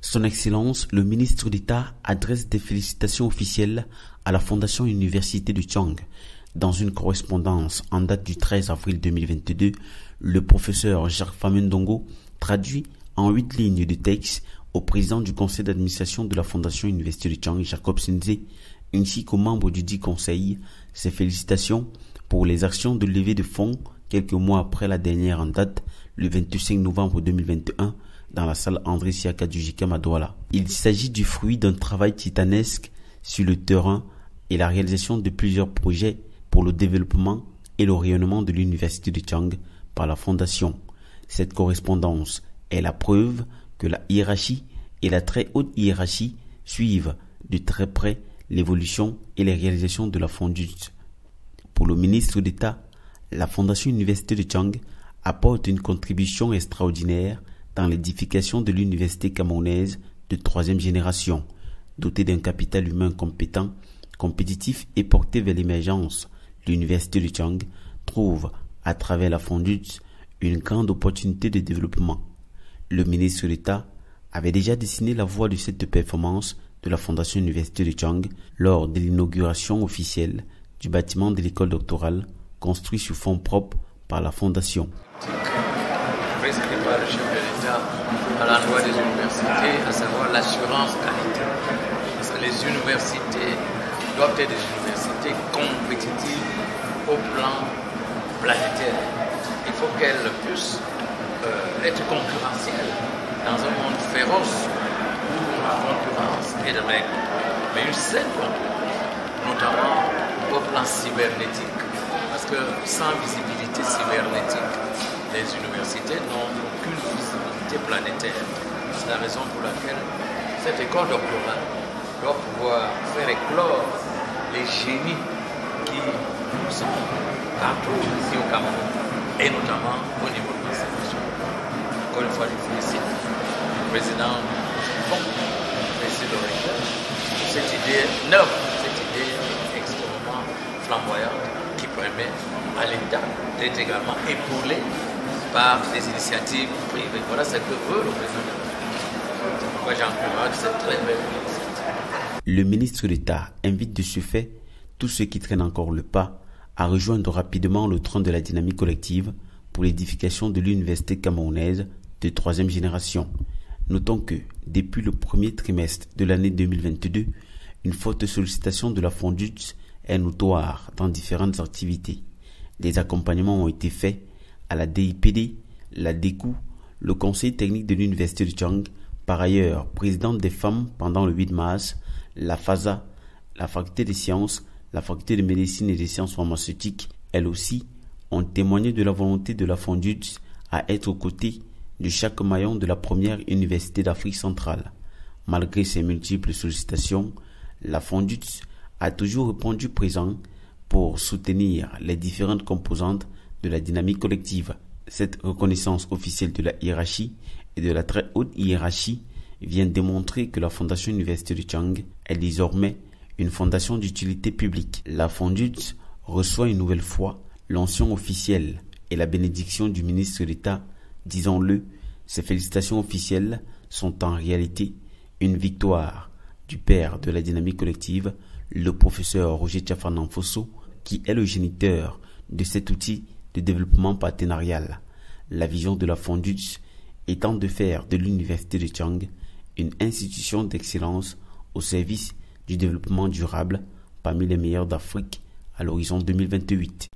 Son Excellence, le ministre d'État adresse des félicitations officielles à la Fondation Université de Tchang. Dans une correspondance en date du 13 avril 2022, le professeur Jacques Famendongo traduit en 8 lignes de texte au président du conseil d'administration de la Fondation Université de Tchang, Jacob Senze, ainsi qu'aux membres du dit conseil, ses félicitations pour les actions de levée de fonds quelques mois après la dernière en date, le 25 novembre 2021, dans la salle André Siaka du JICAM à Douala. Il s'agit du fruit d'un travail titanesque sur le terrain et la réalisation de plusieurs projets pour le développement et le rayonnement de l'Université de Tchang par la Fondation. Cette correspondance est la preuve que la hiérarchie et la très haute hiérarchie suivent de très près l'évolution et les réalisations de la Fondute. Pour le ministre d'État, la Fondation Université de Tchang apporte une contribution extraordinaire dans l'édification de l'université camerounaise de 3e génération, dotée d'un capital humain compétent, compétitif et porté vers l'émergence. L'université de Tchang trouve, à travers la Fondute, une grande opportunité de développement. Le ministre d'État avait déjà dessiné la voie de cette performance de la Fondation Université de Tchang lors de l'inauguration officielle du bâtiment de l'école doctorale construit sur fonds propres par la Fondation. Présidé par le chef de l'État à l'endroit des universités, à savoir l'assurance qualité. Parce que les universités doivent être des universités compétitives au plan planétaire. Il faut qu'elles puissent être concurrentielles dans un monde féroce où la concurrence est de règle. Mais une saine concurrence, notamment au plan cybernétique. Parce que sans visibilité cybernétique, les universités n'ont aucune visibilité planétaire. C'est la raison pour laquelle cette école doctorale doit pouvoir faire éclore les génies qui sont partout ici au Cameroun, et notamment au niveau de l'enseignement. Encore une fois, je félicite le président du fonds, M. Doréchel, pour cette idée neuve, cette idée extrêmement flamboyante qui permet à l'État d'être également épaulé par des initiatives privées. Voilà ce que veut le président de la République. C'est pourquoi j'encourage cette très belle initiative. Le ministre d'État invite de ce fait tous ceux qui traînent encore le pas à rejoindre rapidement le train de la dynamique collective pour l'édification de l'université camerounaise de 3e génération. Notons que, depuis le premier trimestre de l'année 2022, une forte sollicitation de la Fondute est notoire dans différentes activités. Des accompagnements ont été faits à la DIPD, la DECU, le conseil technique de l'université de Tchang, par ailleurs présidente des femmes pendant le 8 mars, la FASA, la faculté des sciences, la faculté de médecine et des sciences pharmaceutiques, elles aussi, ont témoigné de la volonté de la Fondute à être aux côtés de chaque maillon de la première université d'Afrique centrale. Malgré ces multiples sollicitations, la Fondute a toujours répondu présent pour soutenir les différentes composantes de la dynamique collective. Cette reconnaissance officielle de la hiérarchie et de la très haute hiérarchie vient démontrer que la Fondation Université de Tchang est désormais une fondation d'utilité publique. La Fondute reçoit une nouvelle fois l'onction officielle et la bénédiction du ministre d'État. Disons-le, ces félicitations officielles sont en réalité une victoire du père de la dynamique collective, le professeur Roger Tchafanan-Fosso, qui est le géniteur de cet outil de développement partenarial. La vision de la Fondute étant de faire de l'Université de Tchang une institution d'excellence au service du développement durable parmi les meilleurs d'Afrique à l'horizon 2028.